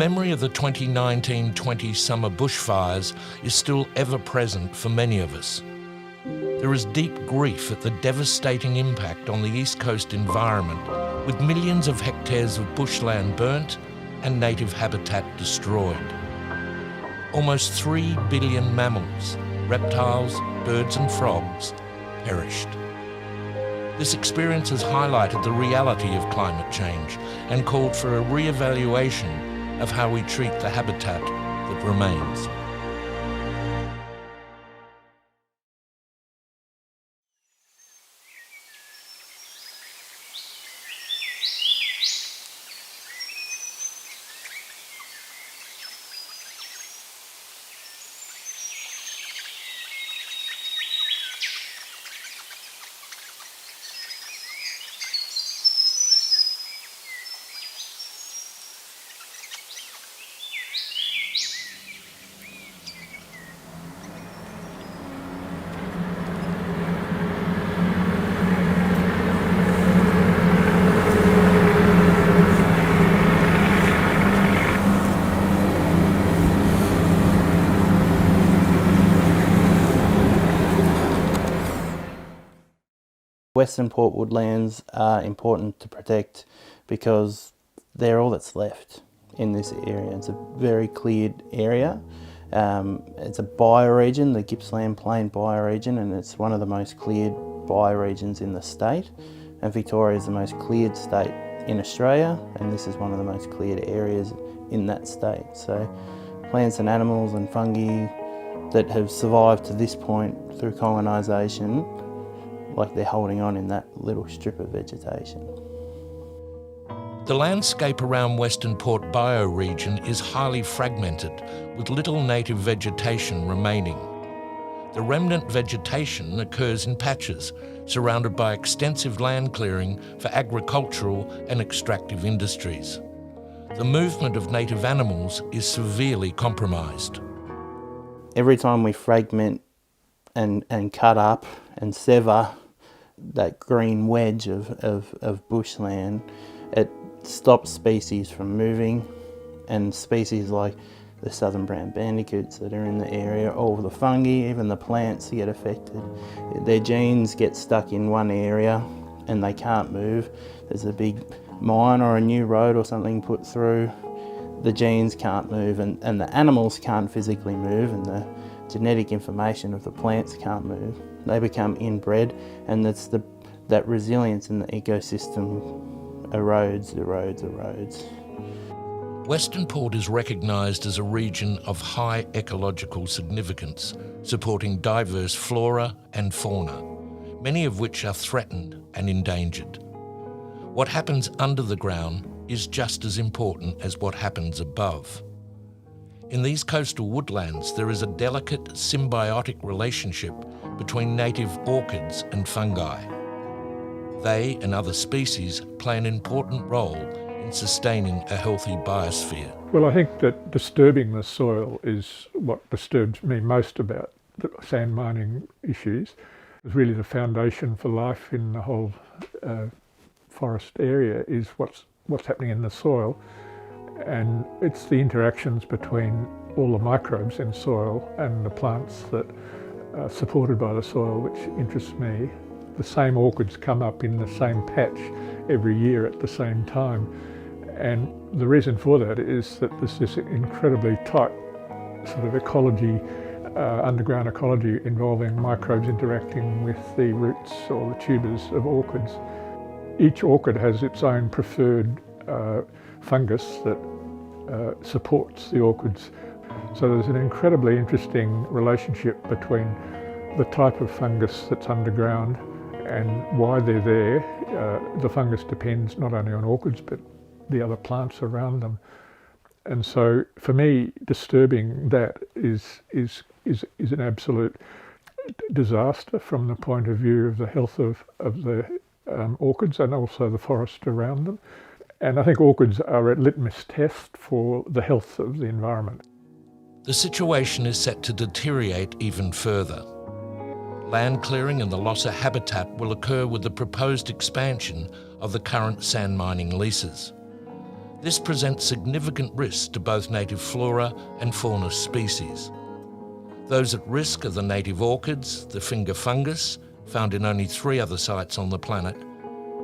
memory of the 2019-20 summer bushfires is still ever present for many of us. There is deep grief at the devastating impact on the East Coast environment, with millions of hectares of bushland burnt and native habitat destroyed. Almost 3 billion mammals, reptiles, birds and frogs perished. This experience has highlighted the reality of climate change and called for a re-evaluation of how we treat the habitat that remains. Western Port woodlands are important to protect because they're all that's left in this area. It's a very cleared area. It's a bioregion, the Gippsland Plain bioregion, and it's one of the most cleared bioregions in the state. And Victoria is the most cleared state in Australia, and this is one of the most cleared areas in that state. So plants and animals and fungi that have survived to this point through colonisation, like they're holding on in that little strip of vegetation. The landscape around Western Port bioregion is highly fragmented, with little native vegetation remaining. The remnant vegetation occurs in patches, surrounded by extensive land clearing for agricultural and extractive industries. The movement of native animals is severely compromised. Every time we fragment and cut up and sever that green wedge of bushland, it stops species from moving, and species like the southern brown bandicoots that are in the area, all the fungi, even the plants get affected. Their genes get stuck in one area and they can't move. There's a big mine or a new road or something put through, the genes can't move, and the animals can't physically move, and the genetic information of the plants can't move. They become inbred, and that resilience in the ecosystem erodes. Western Port is recognised as a region of high ecological significance, supporting diverse flora and fauna, many of which are threatened and endangered. What happens under the ground is just as important as what happens above. In these coastal woodlands, there is a delicate symbiotic relationship between native orchids and fungi. They and other species play an important role in sustaining a healthy biosphere. Well, I think that disturbing the soil is what disturbs me most about the sand mining issues. It's really the foundation for life in the whole forest area is what's happening in the soil, and it's the interactions between all the microbes in soil and the plants that are supported by the soil which interests me. The same orchids come up in the same patch every year at the same time, and the reason for that is that there's this incredibly tight sort of ecology, underground ecology, involving microbes interacting with the roots or the tubers of orchids. Each orchid has its own preferred fungus that supports the orchids. So there's an incredibly interesting relationship between the type of fungus that's underground and why they're there. The fungus depends not only on orchids but the other plants around them. And so for me, disturbing that is an absolute disaster from the point of view of the health of the orchids and also the forest around them. And I think orchids are a litmus test for the health of the environment. The situation is set to deteriorate even further. Land clearing and the loss of habitat will occur with the proposed expansion of the current sand mining leases. This presents significant risks to both native flora and fauna species. Those at risk are the native orchids, the finger fungus, found in only 3 other sites on the planet,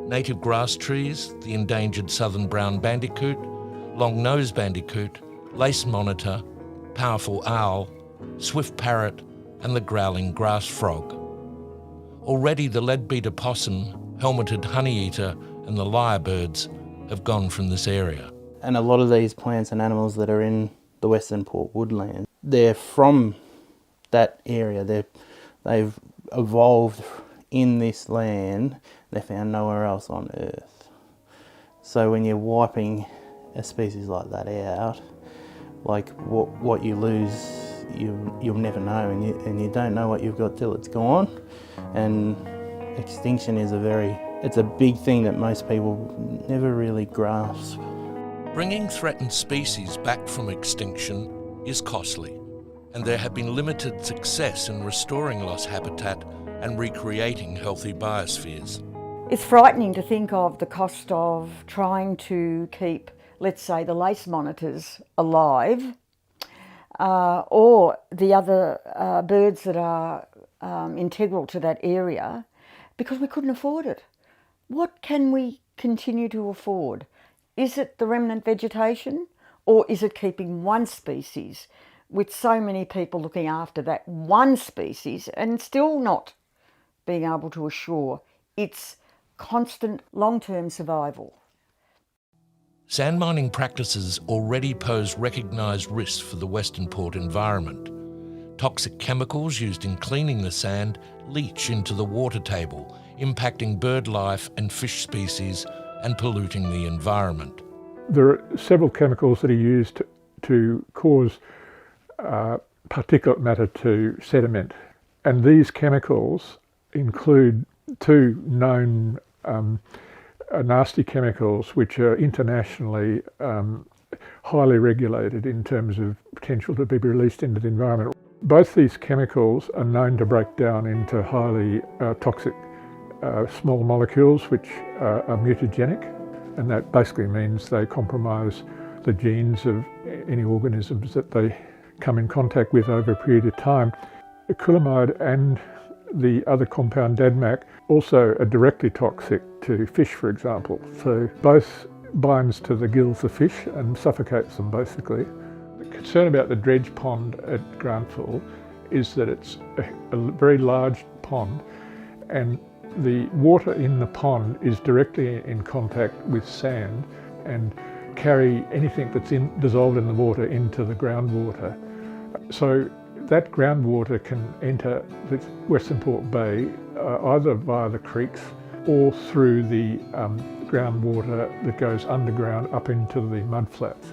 native grass trees, the endangered southern brown bandicoot, long-nosed bandicoot, lace monitor, powerful owl, swift parrot, and the growling grass frog. Already the leadbeater possum, helmeted honeyeater, and the lyrebirds have gone from this area. And a lot of these plants and animals that are in the Western Port woodland, they're from that area. They've evolved in this land. They're found nowhere else on Earth. So when you're wiping a species like that out, like what you lose, you'll never know, and you don't know what you've got till it's gone. And extinction is it's a big thing that most people never really grasp. Bringing threatened species back from extinction is costly, and there have been limited success in restoring lost habitat and recreating healthy biospheres. It's frightening to think of the cost of trying to keep, let's say, the lace monitors alive, or the other birds that are integral to that area, because we couldn't afford it. What can we continue to afford? Is it the remnant vegetation, or is it keeping one species with so many people looking after that one species and still not being able to assure its constant long-term survival? Sand mining practices already pose recognised risks for the Western Port environment. Toxic chemicals used in cleaning the sand leach into the water table, impacting bird life and fish species and polluting the environment. There are several chemicals that are used to cause particulate matter to sediment, and these chemicals include 2 known nasty chemicals which are internationally highly regulated in terms of potential to be released into the environment. Both these chemicals are known to break down into highly toxic small molecules which are mutagenic, and that basically means they compromise the genes of any organisms that they come in contact with over a period of time. Acrylamide and the other compound DADMAC also are directly toxic to fish, for example. So both binds to the gills of fish and suffocates them basically. The concern about the dredge pond at Grantville is that it's a very large pond, and the water in the pond is directly in contact with sand and carry anything that's dissolved in the water into the groundwater. So that groundwater can enter the Western Port Bay either via the creeks or through the groundwater that goes underground up into the mudflats.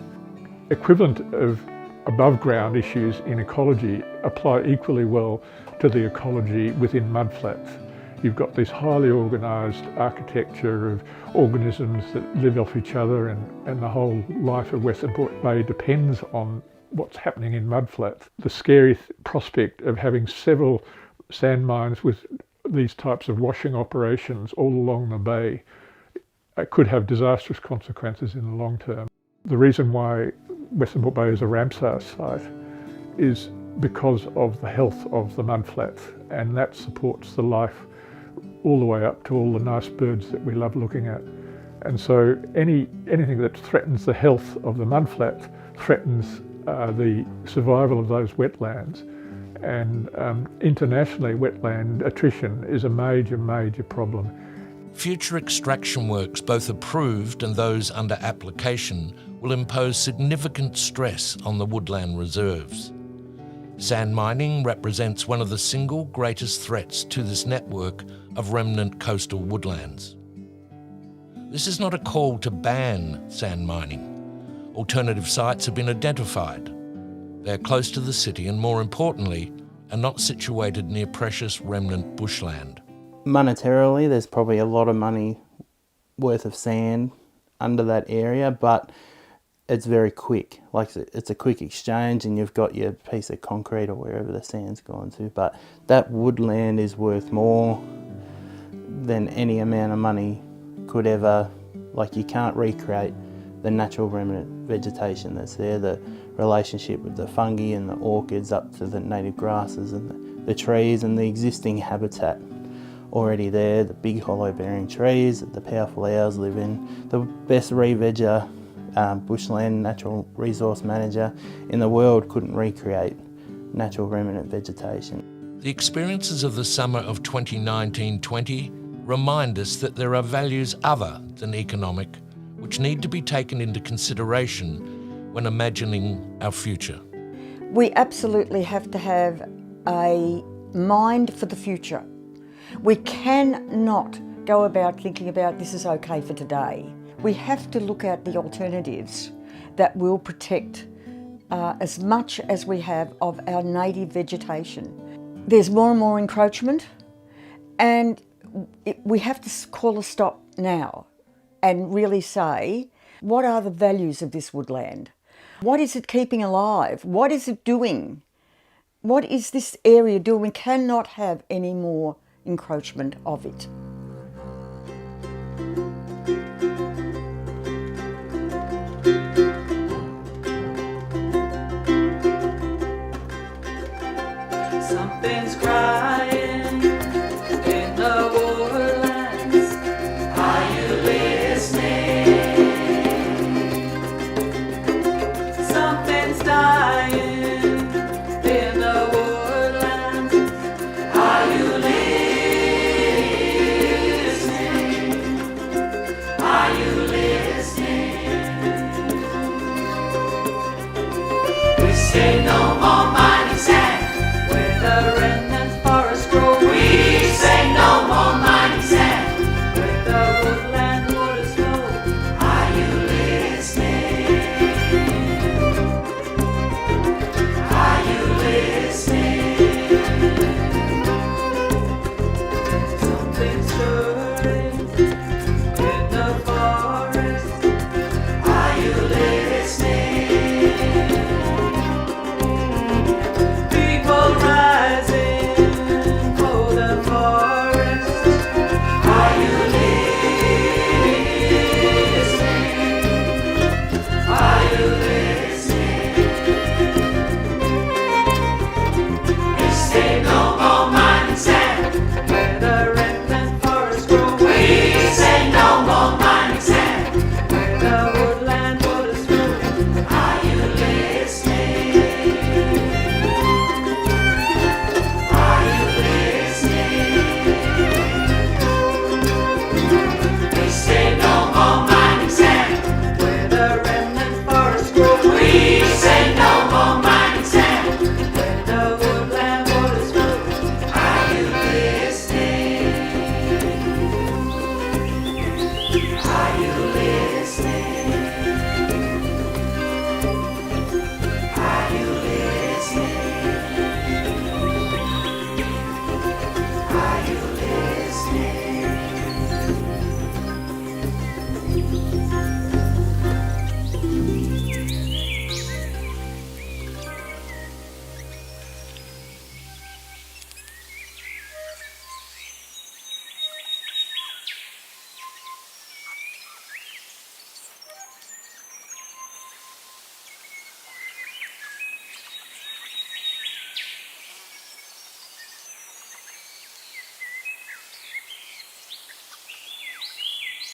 Equivalent of above ground issues in ecology apply equally well to the ecology within mudflats. You've got this highly organised architecture of organisms that live off each other, and the whole life of Western Port Bay depends on what's happening in mudflats. The scary prospect of having several sand mines with these types of washing operations all along the bay could have disastrous consequences in the long term. The reason why Western Port Bay is a Ramsar site is because of the health of the mudflats, and that supports the life all the way up to all the nice birds that we love looking at. And so anything that threatens the health of the mudflats threatens the survival of those wetlands. And internationally, wetland attrition is a major, major problem. Future extraction works, both approved and those under application, will impose significant stress on the woodland reserves. Sand mining represents one of the single greatest threats to this network of remnant coastal woodlands. This is not a call to ban sand mining. Alternative sites have been identified. They are close to the city and, more importantly, are not situated near precious remnant bushland. Monetarily, there's probably a lot of money worth of sand under that area, but it's very quick. Like, it's a quick exchange and you've got your piece of concrete or wherever the sand's gone to. But that woodland is worth more than any amount of money could ever, like, you can't recreate the natural remnant vegetation that's there, the relationship with the fungi and the orchids up to the native grasses and the trees and the existing habitat already there, the big hollow bearing trees that the powerful owls live in. The best re-vegger bushland natural resource manager in the world couldn't recreate natural remnant vegetation. The experiences of the summer of 2019-20 remind us that there are values other than economic which need to be taken into consideration when imagining our future. We absolutely have to have a mind for the future. We cannot go about thinking about this is okay for today. We have to look at the alternatives that will protect as much as we have of our native vegetation. There's more and more encroachment, and we have to call a stop now and really say, what are the values of this woodland? What is it keeping alive? What is it doing? What is this area doing? We cannot have any more encroachment of it. Something's crying in the woodlands. Are you listening? Something's dying in the woodlands. Are you listening? Are you listening? We say no more mining sand. The remnant forest grow. We say no more mining sand. Where the woodland waters flow. Are you listening? Are you listening? Something's stirring